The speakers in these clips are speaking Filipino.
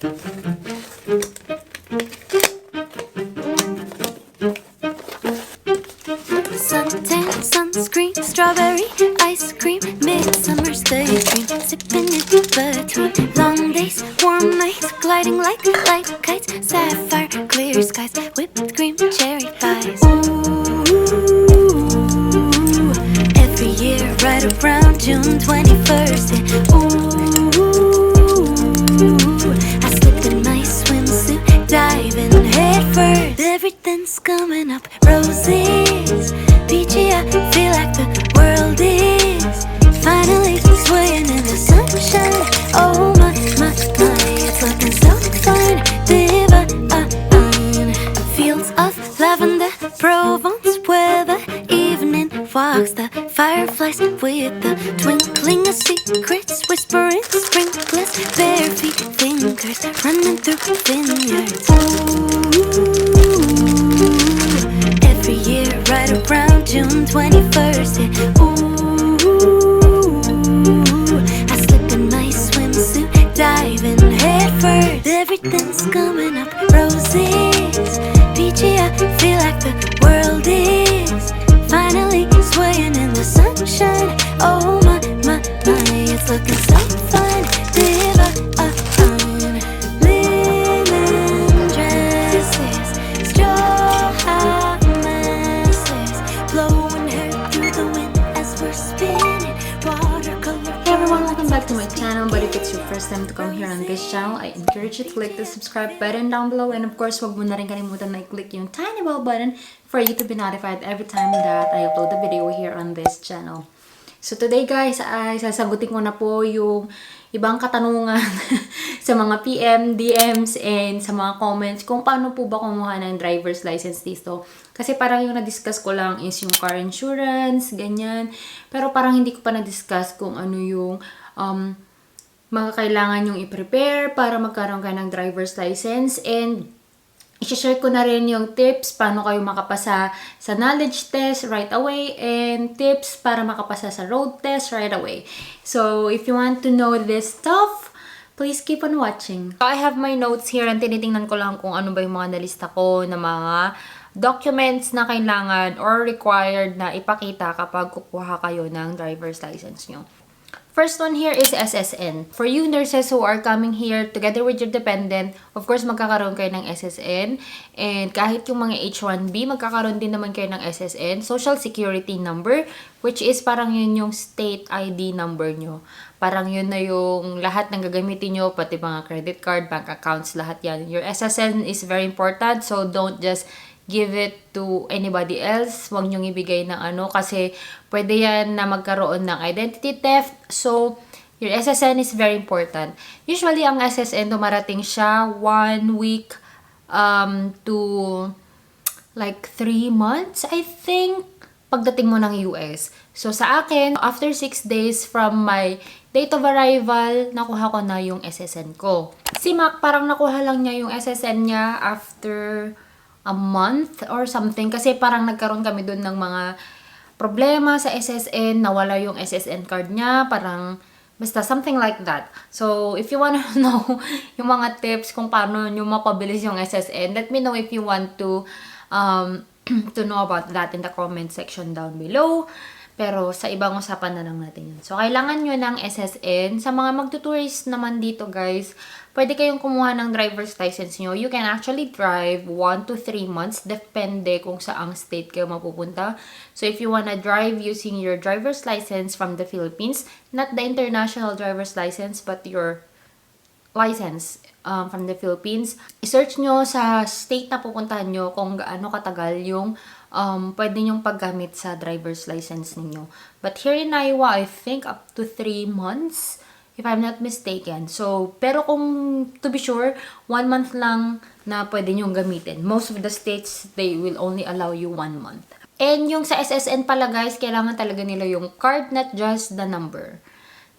Suntan, sunscreen, strawberry, ice cream, midsummer's daydream, sipping in between long days, warm nights, gliding like light kites, sapphire, clear skies, whipped cream, cherry pies. Ooh, every year right around June 21st, yeah. Ooh, I slip in my swimsuit, diving head first. Everything's coming up, roses, peachy. I feel like the world is finally swaying in the sunshine. Oh my, it's looking so fine, divine. Fields of lavender, Provence weather, evening walks, the fireflies with the twinkling of secrets, whispering sprinklers, bare feet, fingers running through vineyards. Ooh, every year right around June 21st, yeah. Ooh, I slip in my swimsuit, diving head first. Everything's coming up, roses, peachy. I feel like the world is finally swaying in the sunshine. Oh my, it's looking so fine, divine. Linen dresses, straw masses, blowing hair through the wind as we're spinning watercolor. Hey everyone, welcome back to my channel. But if it's your first time to come here on this channel, I encourage you to click the subscribe button down below, and of course, huwag mo na rin kalimutan na i-click yung tiny bell button for you to be notified every time that I upload a video here on this channel. So today guys, ay sasagutin ko na po yung ibang katanungan sa mga PM, DMs, and sa mga comments kung paano po ba kumuha ng driver's license dito. Kasi parang yung na-discuss ko lang is yung car insurance, ganyan. Pero parang hindi ko pa na-discuss kung ano yung mga kailangan yung i-prepare para magkaroon kayo ng driver's license. And i-share ko na rin yung tips paano kayo makapasa sa knowledge test right away, and tips para makapasa sa road test right away. So, if you want to know this stuff, please keep on watching. So, I have my notes here and tinitingnan ko lang kung ano ba yung mga nalista ko na mga documents na kailangan or required na ipakita kapag kukuha kayo ng driver's license nyo. First one here is SSN. For you nurses who are coming here together with your dependent, of course, magkakaroon kayo ng SSN. And kahit yung mga H1B, magkakaroon din naman kayo ng SSN, Social Security Number, which is parang yun yung state ID number nyo. Parang yun na yung lahat ng gagamitin nyo, pati mga credit card, bank accounts, lahat yan. Your SSN is very important, so don't just give it to anybody else. Huwag nyong ibigay ng ano kasi pwede yan na magkaroon ng identity theft. So, your SSN is very important. Usually, ang SSN, dumarating siya 1 week to like 3 months, I think, pagdating mo ng US. So, sa akin, after 6 days from my date of arrival, nakuha ko na yung SSN ko. Si Mac, parang nakuha lang niya yung SSN niya after a month or something. Kasi parang nagkaroon kami dun ng mga problema sa SSN. Nawala yung SSN card niya. Parang, basta something like that. So, if you wanna know yung mga tips kung paano nyo mapabilis yung SSN, let me know if you want to know about that in the comment section down below. Pero sa ibang usapan na lang natin yun. So, kailangan nyo ng SSN. Sa mga magtutourist naman dito, guys, pwede kayong kumuha ng driver's license nyo. You can actually drive 1 to 3 months. Depende kung saang state kayo mapupunta. So, if you wanna drive using your driver's license from the Philippines, not the international driver's license, but your license from the Philippines, i-search nyo sa state na pupuntahan nyo kung gaano katagal yung pwede nyong paggamit sa driver's license ninyo. But here in Iowa, I think up to 3 months, if I'm not mistaken. So, pero kung to be sure, 1 month lang na pwede nyong gamitin. Most of the states, they will only allow you 1 month. And yung sa SSN pala guys, kailangan talaga nila yung card, not just the number.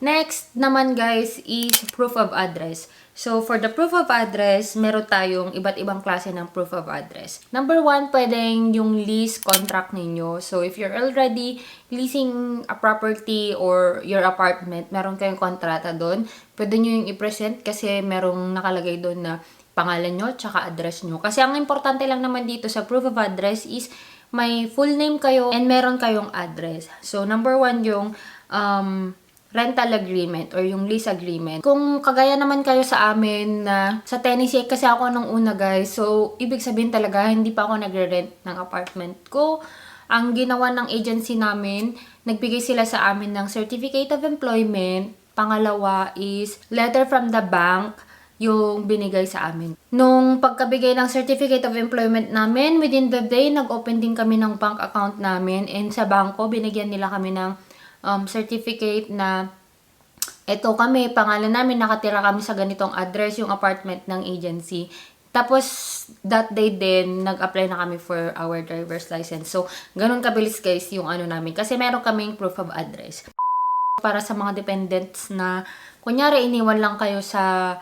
Next naman guys is proof of address. So, for the proof of address, meron tayong iba't ibang klase ng proof of address. Number 1, pwedeng yung lease contract ninyo. So, if you're already leasing a property or your apartment, meron kayong kontrata doon, pwede nyo yung i-present kasi merong nakalagay doon na pangalan nyo tsaka address nyo. Kasi ang importante lang naman dito sa proof of address is may full name kayo and meron kayong address. So, number 1 yung rental agreement or yung lease agreement. Kung kagaya naman kayo sa amin na sa Tennessee, kasi ako nung una guys, so ibig sabihin talaga hindi pa ako nagre-rent ng apartment ko. Ang ginawa ng agency namin, nagbigay sila sa amin ng certificate of employment. Pangalawa is letter from the bank yung binigay sa amin. Nung pagkabigay ng certificate of employment namin, within the day, nag-open din kami ng bank account namin and sa bangko, binigyan nila kami ng certificate na eto kami, pangalan namin, nakatira kami sa ganitong address, yung apartment ng agency. Tapos, that day din, nag-apply na kami for our driver's license. So, ganun kabilis guys yung ano namin. Kasi meron kaming proof of address. Para sa mga dependents na, kunyari, iniwan lang kayo sa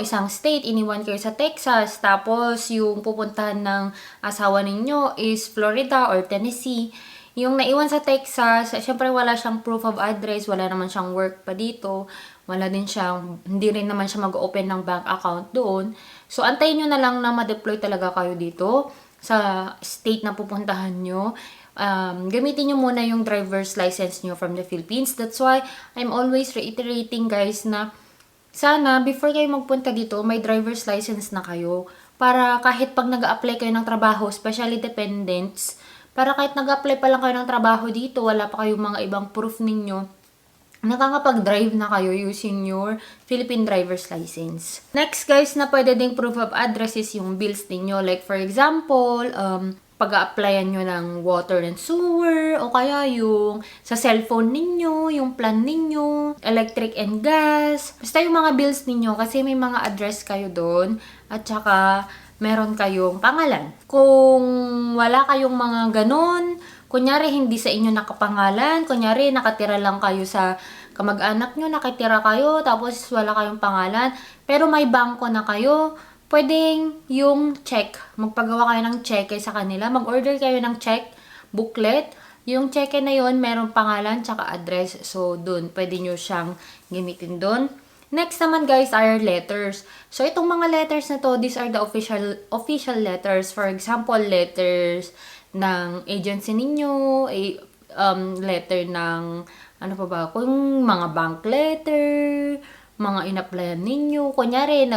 isang state, iniwan kayo sa Texas, tapos yung pupuntahan ng asawa ninyo is Florida or Tennessee. Yung naiwan sa Texas, syempre wala siyang proof of address, wala naman siyang work pa dito, hindi rin naman siya mag-open ng bank account doon. So, antayin nyo na lang na ma-deploy talaga kayo dito sa state na pupuntahan nyo. Gamitin nyo muna yung driver's license nyo from the Philippines. That's why I'm always reiterating guys na sana before kayo magpunta dito, may driver's license na kayo. Para kahit pag nag-a-apply kayo ng trabaho, especially dependents, para kahit nag-apply pa lang kayo ng trabaho dito, wala pa kayong mga ibang proof ninyo, nakakapag-drive na kayo using your Philippine driver's license. Next guys, na pwede ding proof of address is yung bills ninyo. Like for example, pag-a-applyan nyo ng water and sewer, o kaya yung sa cellphone ninyo, yung plan ninyo, electric and gas. Basta yung mga bills ninyo kasi may mga address kayo doon. At saka, meron kayong pangalan. Kung wala kayong mga ganon, kunyari hindi sa inyo nakapangalan, kunyari nakatira lang kayo sa kamag-anak nyo, nakatira kayo, tapos wala kayong pangalan, pero may bangko na kayo, pwedeng yung check, magpagawa kayo ng cheque sa kanila, mag-order kayo ng check booklet, yung cheque na yon meron pangalan tsaka address, so dun, pwede nyo siyang gamitin dun. Next naman guys are letters. So itong mga letters na to, these are the official letters. For example, letters ng agency ninyo, letter ng ano pa ba, kung mga bank letter, mga in-applyan ninyo. Kunyari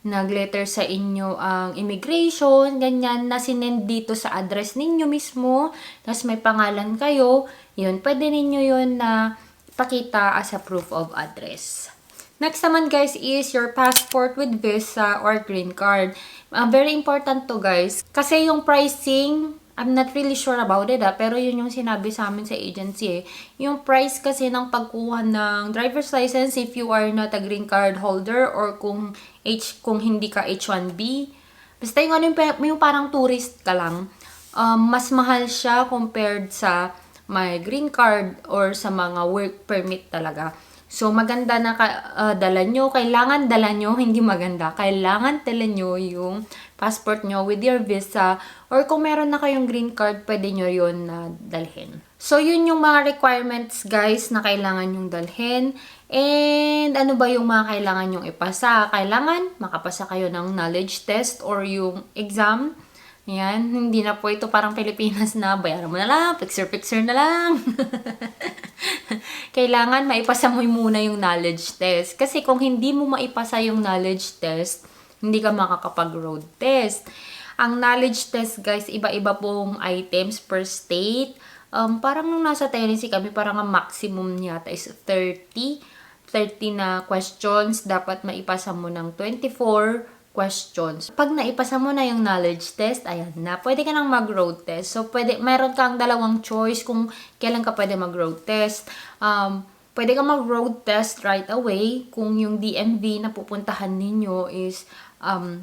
nag-letter sa inyo ang immigration, ganyan na sinend dito sa address ninyo mismo, tapos may pangalan kayo, yun, pwede ninyo yun na pakita as a proof of address. Next naman guys is your passport with visa or green card. Very important to guys. Kasi yung pricing, I'm not really sure about it pero yun yung sinabi sa amin sa agency Yung price kasi ng pagkuha ng driver's license if you are not a green card holder or kung hindi ka H1B. Basta yung parang tourist ka lang. Mas mahal siya compared sa may green card or sa mga work permit talaga. So, maganda na dala nyo. Kailangan dala nyo, hindi maganda. Kailangan dala nyo yung passport nyo with your visa. Or kung meron na kayong green card, pwede nyo yun na dalhin. So, yun yung mga requirements, guys, na kailangan nyong dalhin. And, ano ba yung mga kailangan nyong ipasa? Kailangan makapasa kayo ng knowledge test or yung exam. Yan, hindi na po ito parang Pilipinas na bayaran mo na lang, picture na lang. Kailangan maipasa mo muna yung knowledge test. Kasi kung hindi mo maipasa yung knowledge test, hindi ka makakapag-road test. Ang knowledge test, guys, iba-iba pong items per state. Parang nung nasa Tennessee kami, parang ang maximum yata is 30 na questions. Dapat maipasa mo ng 24 questions. Pag naipasa mo na yung knowledge test, ayan na, pwede ka nang mag-road test. So, mayroon kang dalawang choice kung kailan ka pwede mag-road test. Pwede ka mag-road test right away kung yung DMV na pupuntahan ninyo is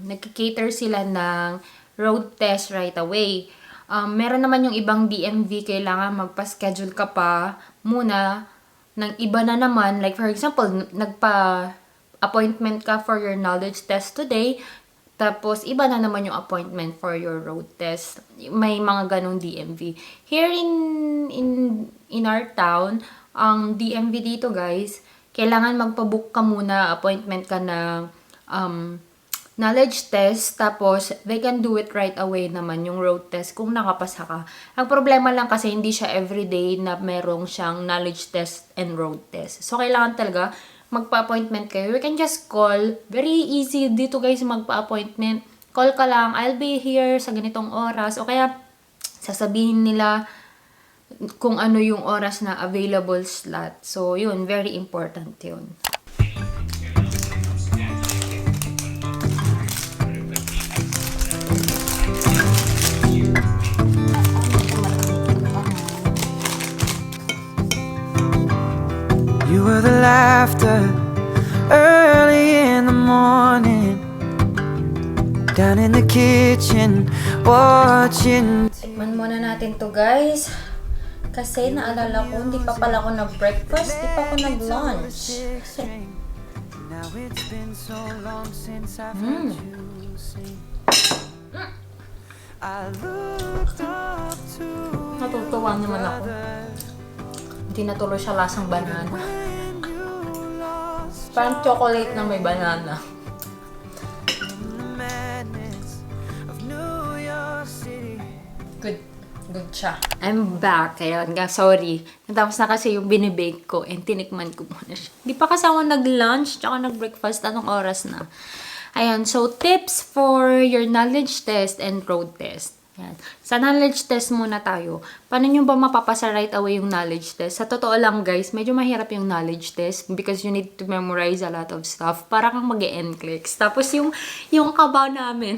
nagkikater sila ng road test right away. Meron naman yung ibang DMV, kailangan magpa-schedule ka pa muna ng iba na naman, like for example, nagpa-appointment ka for your knowledge test today, tapos iba na naman yung appointment for your road test. May mga ganong DMV. Here in our town, ang DMV dito guys, kailangan magpa-book ka muna, appointment ka ng knowledge test, tapos they can do it right away naman yung road test kung nakapasa ka. Ang problema lang kasi hindi siya everyday na merong siyang knowledge test and road test. So, kailangan talaga magpa-appointment kayo. You can just call. Very easy dito guys magpa-appointment. Call ka lang, I'll be here sa ganitong oras. O kaya, sasabihin nila kung ano yung oras na available slot. So, yun, very important yun. You were the laughter early in the morning, down in the kitchen watching. Tikman muna natin to guys. Kasi naalala ko, hindi pa pala ako nag-breakfast, hindi pa ako nag-lunch. Now it's been so long since I've heard you sing. I looked up to Natutuwa naman ako. Hindi na tuloy siya lasang banana. Parang chocolate na may banana. the madness of New York City. Good siya. I'm back. Ayan, sorry. Natapos na kasi yung binibake ko and tinikman ko muna siya. Di pa kasi ako nag-lunch tsaka nag-breakfast. Anong oras na? Ayan, so tips for your knowledge test and road test. Ayan. Sa knowledge test muna tayo. Paano nyo ba mapapasa right away yung knowledge test? Sa totoo lang guys, medyo mahirap yung knowledge test because you need to memorize a lot of stuff. Para kang mag-NCLEX. Tapos yung kaba namin,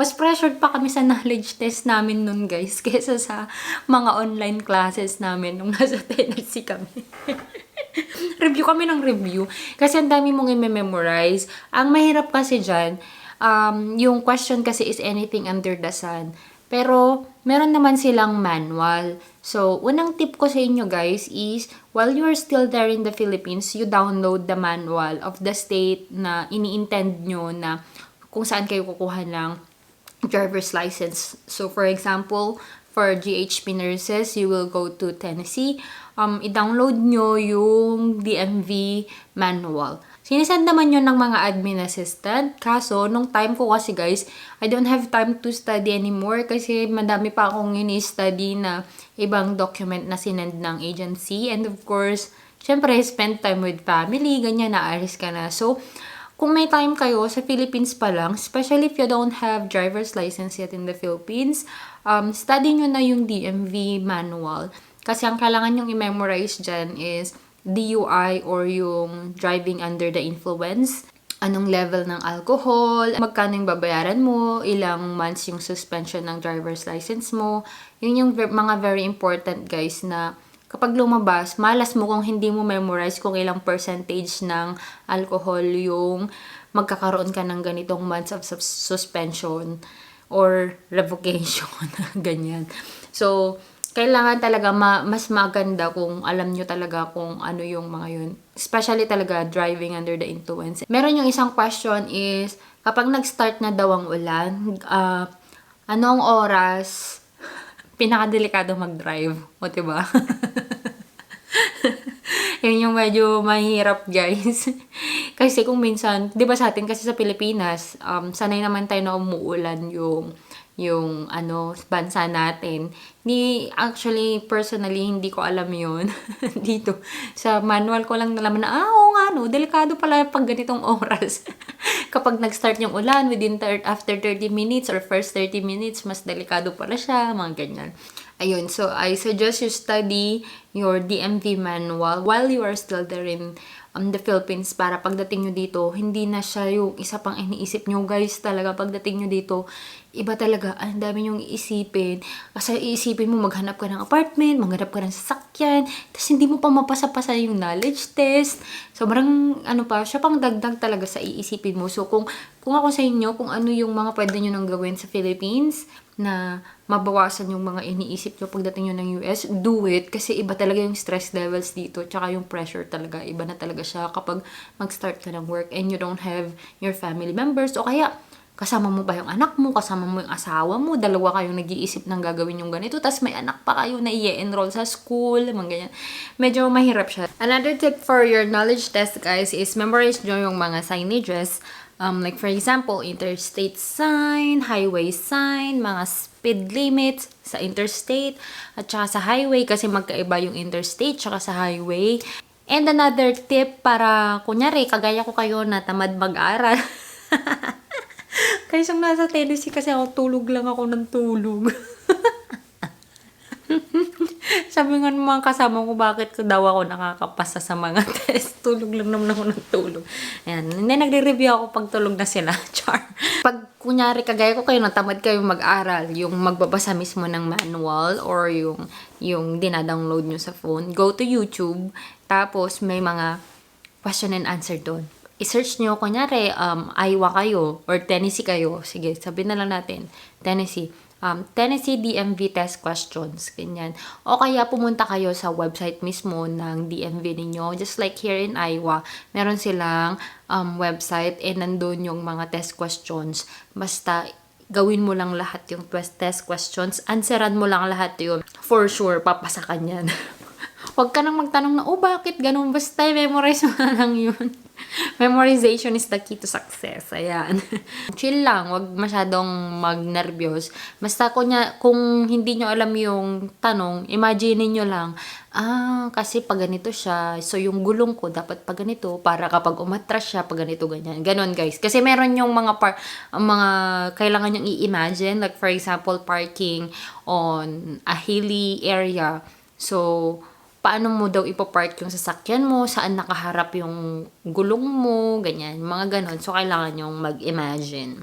mas pressured pa kami sa knowledge test namin nun guys kaysa sa mga online classes namin nung nasa Tennessee kami. Review kami ng review. Kasi ang dami mong i-memorize. Ang mahirap kasi dyan, yung question kasi is anything under the sun. Pero, meron naman silang manual. So, unang tip ko sa inyo guys is, while you are still there in the Philippines, you download the manual of the state na ini-intend nyo na kung saan kayo kukuha ng driver's license. So, for example, for GHP nurses, you will go to Tennessee. I-download nyo yung DMV manual. Sinisend naman yun ng mga admin assistant. Kaso, nung time ko kasi guys, I don't have time to study anymore kasi madami pa akong ini-study na ibang document na sinend ng agency. And of course, syempre, spend time with family, ganyan, naaris ka na. So, kung may time kayo sa Philippines pa lang, especially if you don't have driver's license yet in the Philippines, study nyo na yung DMV manual. Kasi ang kailangan nyong i-memorize dyan is DUI or yung driving under the influence. Anong level ng alcohol, magkano yung babayaran mo, ilang months yung suspension ng driver's license mo. Yun yung mga very important guys na kapag lumabas, malas mo kung hindi mo memorize kung ilang percentage ng alcohol yung magkakaroon ka ng ganitong months of suspension or revocation. Ganyan. So, kailangan talaga mas maganda kung alam nyo talaga kung ano yung mga yun. Especially talaga driving under the influence. Meron yung isang question is, kapag nag-start na daw ang ulan, anong oras pinakadelikado mag-drive? O, diba? Yun yung medyo mahirap, guys. Kasi kung minsan, di ba sa atin kasi sa Pilipinas, sanay naman tayo na umuulan yung bansa natin. Actually, personally, hindi ko alam yun. Dito, sa manual ko lang nalaman na, oo nga, delikado pala pag ganitong oras. Kapag nag-start yung ulan, after 30 minutes or first 30 minutes, mas delikado pala siya, mga ganyan. Ayun, so I suggest you study your DMV manual while you are still there in the Philippines para pagdating nyo dito, hindi na siya yung isa pang iniisip nyo guys talaga pagdating nyo dito. Iba talaga, ang dami nyong iisipin. Kasi iisipin mo, maghanap ka ng apartment, maghanap ka ng sasakyan, tapos hindi mo pa mapasa-pasa yung knowledge test. Sobrang, siya pang dagdag talaga sa iisipin mo. So, kung ako sa inyo, kung ano yung mga pwede nyo nang gawin sa Philippines, na mabawasan yung mga iniisip nyo pagdating nyo ng US, do it. Kasi iba talaga yung stress levels dito. Tsaka yung pressure talaga. Iba na talaga siya kapag mag-start ka ng work and you don't have your family members. O kaya, kasama mo ba yung anak mo? Kasama mo yung asawa mo? Dalawa kayong nag-iisip ng gagawin yung ganito. Tapos may anak pa kayo na i-enroll sa school. Mga ganyan. Medyo mahirap siya. Another tip for your knowledge test, guys, is memorize nyo yung mga signages. Like for example, interstate sign, highway sign, mga speed limits sa interstate at saka sa highway kasi magkaiba yung interstate tsaka sa highway. And another tip para, kunyari, kagaya ko kayo na tamad mag-aral. Kaysa nasa Tennessee kasi ako, tulog lang ako ng tulog. Sabi nga ng mga kasama ko, bakit ko daw ako nakakapasa sa mga test. Tulog lang naman ako ng tulog. Ayan. Hindi, nagre-review ako pag tulog na sila. Char. Pag kunyari, kagaya ko kayo, natamad kayo mag-aral, yung magbabasa mismo ng manual or yung dinadownload nyo sa phone, go to YouTube, tapos may mga question and answer doon. I-search nyo, kunyari, Iowa kayo or Tennessee kayo. Sige, sabihin na lang natin, Tennessee. Tennessee DMV test questions, ganyan. O kaya pumunta kayo sa website mismo ng DMV ninyo. Just like here in Iowa, meron silang website and nandun yung mga test questions. Basta gawin mo lang lahat yung test questions, answeran mo lang lahat yun. For sure, papasa ka niyan. Huwag ka nang magtanong na, bakit ganun? Basta memorize mo na lang yun. Memorization is the key to success. Ayan. Chill lang. Huwag masyadong mag-nervyos. Basta kung hindi nyo alam yung tanong, imagine nyo lang, kasi pag ganito siya, so yung gulong ko dapat pag ganito, para kapag umatras siya, pag ganito, ganyan. Ganon, guys. Kasi meron yung mga kailangan nyong i-imagine. Like, for example, parking on a hilly area. So, paano mo daw ipapark yung sasakyan mo, saan nakaharap yung gulong mo, ganyan, mga ganon. So, kailangan yung mag-imagine.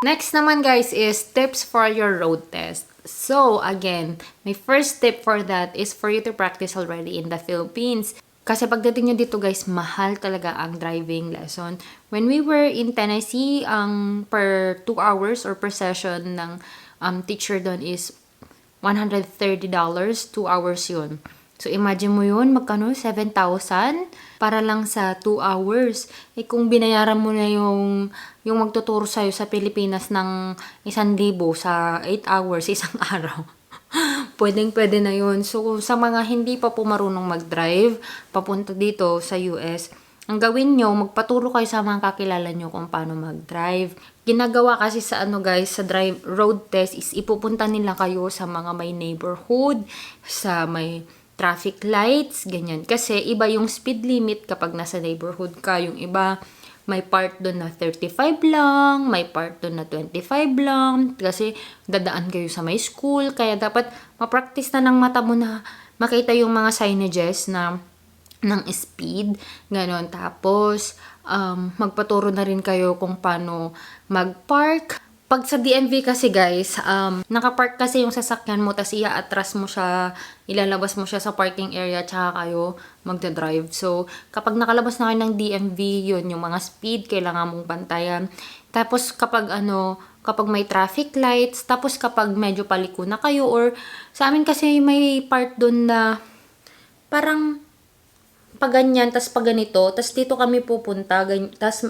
Next naman, guys, is tips for your road test. So, again, my first tip for that is for you to practice already in the Philippines. Kasi pagdating nyo dito, guys, mahal talaga ang driving lesson. When we were in Tennessee, per 2 hours or per session ng teacher doon is $130, 2 hours yun. So, imagine mo yun, magkano? 7,000 para lang sa 2 hours. Kung binayaran mo na yung magtuturo sa'yo sa Pilipinas ng 1,000 sa 8 hours, isang araw. Pwedeng-pwede na yun. So, sa mga hindi pa po marunong mag-drive, papunta dito sa US, ang gawin nyo, magpaturo kayo sa mga kakilala nyo kung paano mag-drive. Ginagawa kasi sa sa road test is ipupunta nila kayo sa mga may neighborhood, sa may traffic lights, ganyan. Kasi iba yung speed limit kapag nasa neighborhood ka. Yung iba, may part doon na 35 lang, may part doon na 25 lang. Kasi dadaan kayo sa may school. Kaya dapat ma-practice na ng mata mo na makita yung mga signages ng speed. Ganon. Tapos, magpaturo na rin kayo kung paano mag-park. Pag sa DMV kasi, guys, nakapark kasi yung sasakyan mo, tas i-atras mo siya, ilalabas mo siya sa parking area, tsaka kayo magdadrive. So, kapag nakalabas na kayo ng DMV, yun, yung mga speed, kailangan mong pantayan. Tapos, kapag may traffic lights, tapos kapag medyo paliko na kayo, or sa amin kasi may part dun na parang paganyan, tas paganito, tas dito kami pupunta, tas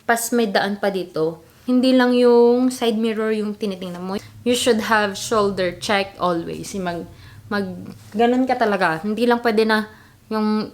pas may daan pa dito. Hindi lang yung side mirror yung tinitingnan mo. You should have shoulder check always. Ganun ka talaga. Hindi lang pwede na yung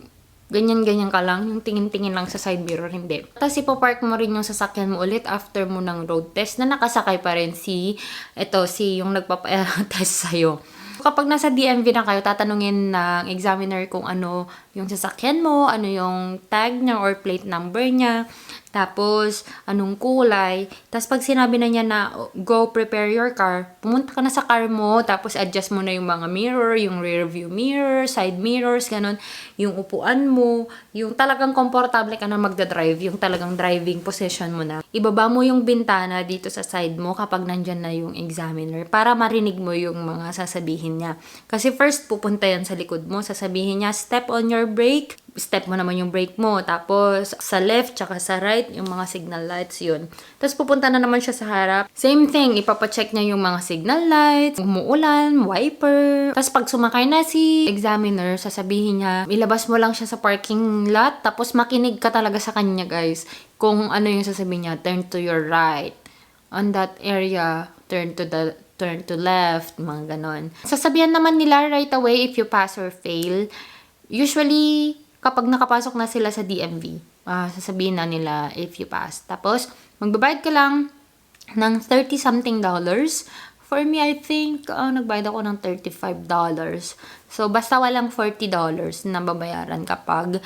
ganyan-ganyan ka lang, yung tingin-tingin lang sa side mirror, hindi. Tapos ipapark mo rin yung sasakyan mo ulit after mo ng road test na nakasakay pa rin yung nagpapa-test sa'yo. Kapag nasa DMV na kayo, tatanungin ng examiner kung ano yung sasakyan mo, ano yung tag niya or plate number niya, tapos anong kulay. Tapos pag sinabi na niya na go prepare your car, pumunta ka na sa car mo, tapos adjust mo na yung mga mirror, yung rear view mirror, side mirrors, ganun, yung upuan mo, yung talagang komportable ka na magdadrive, yung talagang driving position mo na. Ibaba mo yung bintana dito sa side mo kapag nandyan na yung examiner para marinig mo yung mga sasabihin niya. Kasi first, pupunta yan sa likod mo. Sasabihin niya, step on your brake. step mo naman yung brake mo. Tapos, sa left, tsaka sa right, yung mga signal lights, yun. Tapos, pupunta na naman siya sa harap. Same thing, ipapacheck niya yung mga signal lights, umuulan, wiper. Tapos, pag sumakay na si examiner, sasabihin niya, ilabas mo lang siya sa parking lot, tapos makinig ka talaga sa kanya, guys. Kung ano yung sasabihin niya, turn to your right. On that area, turn to left, mga ganon. Sasabihan naman nila right away if you pass or fail. Usually, kapag nakapasok na sila sa DMV, sasabihin na nila if you pass. Tapos, magbabayad ka lang ng $30-something. For me, I think, nagbayad ako ng $35. So, basta walang $40 na babayaran kapag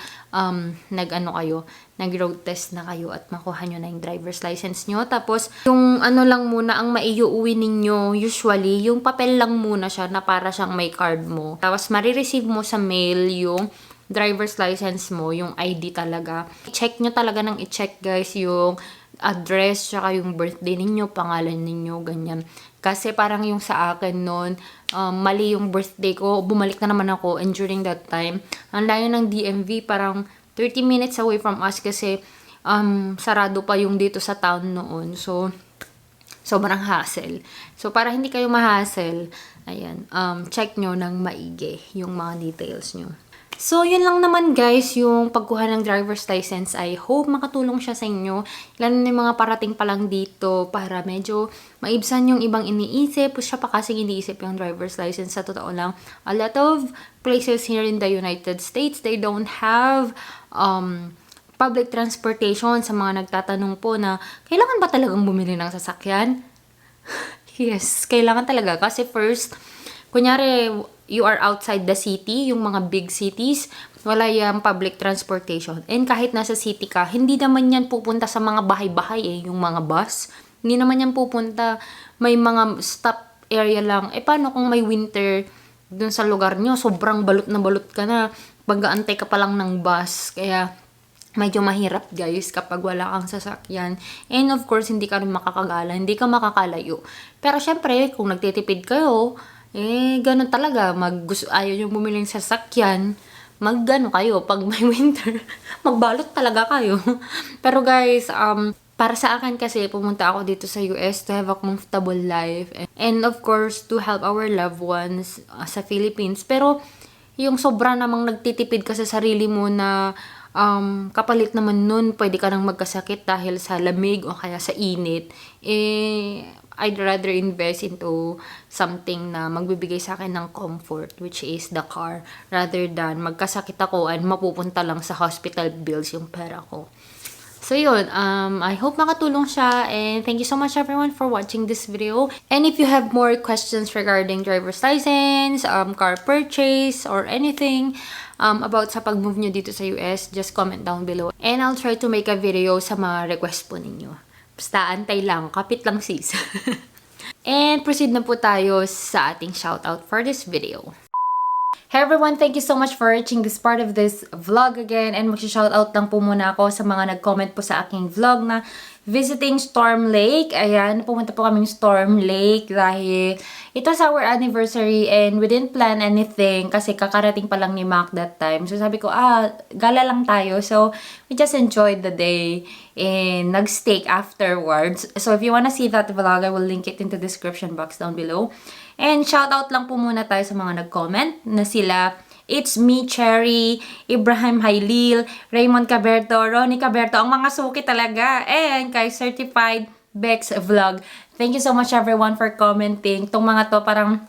nag-road test na kayo at makuha nyo na yung driver's license nyo. Tapos, yung lang muna ang maiuwi ninyo, usually, yung papel lang muna siya na para siyang may card mo. Tapos, marireceive mo sa mail yung driver's license mo, yung ID talaga. I-check nyo talaga ng i-check, guys, yung address, tsaka yung birthday ninyo, pangalan ninyo, ganyan. Kasi parang yung sa akin noon, mali yung birthday ko, bumalik na naman ako, and during that time, ang layo ng DMV, parang 30 minutes away from us kasi sarado pa yung dito sa town noon. So, sobrang hassle. So, para hindi kayo ma-hassle, ayan, check nyo ng maigi yung mga details nyo. So, yun lang naman guys, yung pagkuha ng driver's license. I hope makatulong siya sa inyo. Lalo na yung mga parating pa lang dito para medyo maibsan yung ibang iniisip. Siya pa kasing iniisip yung driver's license. Sa totoo lang, a lot of places here in the United States, they don't have public transportation. Sa mga nagtatanong po na, kailangan ba talagang bumili ng sasakyan? Yes, kailangan talaga. Kasi first, kunyari, you are outside the city, yung mga big cities, wala yung public transportation. And kahit nasa city ka, hindi naman yan pupunta sa mga bahay-bahay yung mga bus. Hindi naman yan pupunta, may mga stop area lang. Paano kung may winter dun sa lugar nyo, sobrang balot na balot ka na, pag-aantay ka pa lang ng bus. Kaya, medyo mahirap guys kapag wala kang sasakyan. And of course, hindi ka rin makakagala, hindi ka makakalayo. Pero syempre, kung nagtitipid kayo, ganun talaga, ayaw yung bumili ng sasakyan, kayo, pag may winter, magbalot talaga kayo. Pero guys, para sa akin kasi, pumunta ako dito sa US to have a comfortable life. And of course, to help our loved ones sa Philippines. Pero, yung sobra namang nagtitipid ka sa sarili mo na kapalit naman nun, pwede ka nang magkasakit dahil sa lamig o kaya sa init, I'd rather invest into something na magbibigay sa akin ng comfort, which is the car, rather than magkasakit ako and mapupunta lang sa hospital bills yung pera ko. So yun, I hope makatulong siya, and thank you so much everyone for watching this video. And if you have more questions regarding driver's license, car purchase, or anything about sa pag-move nyo dito sa US, just comment down below. And I'll try to make a video sa mga request po ninyo. Basta antay lang, kapit lang sis. And proceed na po tayo sa ating shoutout for this video. Hey everyone, thank you so much for watching this part of this vlog again. And mag-shoutout lang po muna ako sa mga nag-comment po sa aking vlog na visiting Storm Lake. Ayan, pumunta po kaming Storm Lake dahil it was our anniversary and we didn't plan anything kasi kakarating pa lang ni Mac that time. So sabi ko, gala lang tayo. So we just enjoyed the day and nag-steak afterwards. So if you wanna see that vlog, I will link it in the description box down below. And shoutout lang po muna tayo sa mga nag-comment na sila It's Me, Cherry, Ibrahim Hailil, Raymond Caberto, Ronnie Caberto, ang mga suki talaga. And kay Certified Bex Vlog. Thank you so much everyone for commenting. Itong mga to parang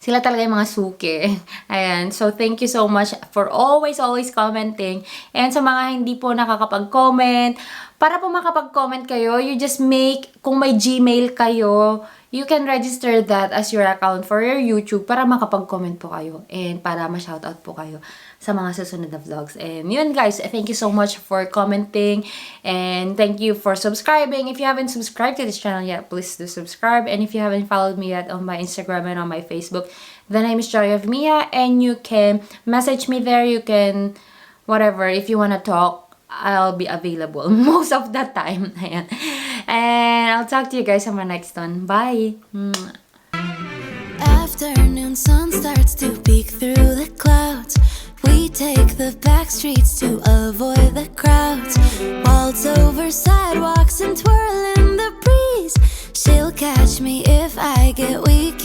sila talaga yung mga suki. Ayan. So, thank you so much for always commenting. And sa mga hindi po nakakapag-comment, para po makapag-comment kayo, you just kung may Gmail kayo, you can register that as your account for your YouTube para makapag-comment po kayo and para ma-shoutout po kayo sa mga susunod na vlogs. And yun guys, thank you so much for commenting and thank you for subscribing. If you haven't subscribed to this channel yet, please do subscribe. And if you haven't followed me yet on my Instagram and on my Facebook, the name is Joy of Mia and you can message me there. You can, whatever, if you wanna talk, I'll be available most of the time. Ayan. And I'll talk to you guys on my next one. Bye! Afternoon sun starts to peek through the clouds. We take the back streets to avoid the crowds. Waltz over sidewalks and twirl in the breeze. She'll catch me if I get weak